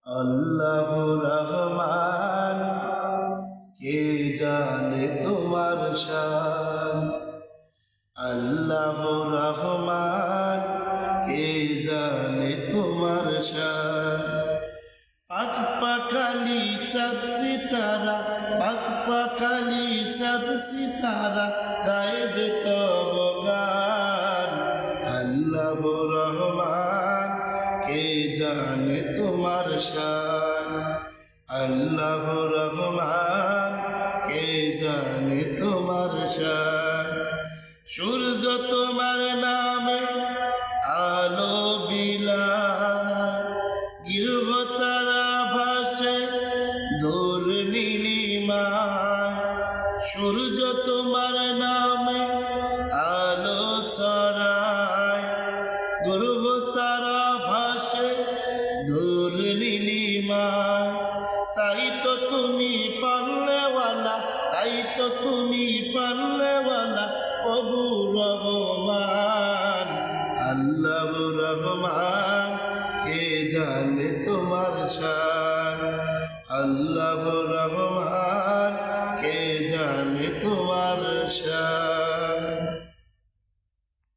আল্লাহ রহমান, কে জানে তোমার শান। আল্লাহ রহমান, কে জানে তোমার শান। পাক পাখালি চাঁদ সিতারা, পাক পাখালি চাঁদ সিতারা, গায়ে যে তব গান। আল্লাহ রহমান, কে জানে তোমার শান। আল্লাহ রহমান, কে জানে তোমার শান। সূর্য তোমার নামে আলো বিলায়, গৃহ তারা ভাসে দূর নীলিমায়। সূর্য তোমার নামে আলো ছড়ায়, গৃহ তারা ভাসে দূর নীলিমায়। তাই তো তুমি পাল্লেওয়ালা, তাই তো তুমি পাল্লেওয়ালা প্রভু রহমান। আল্লাহ রহমান, কে জানে তোমার শান। আল্লাহ রহমান, কে জানে তোমার শান।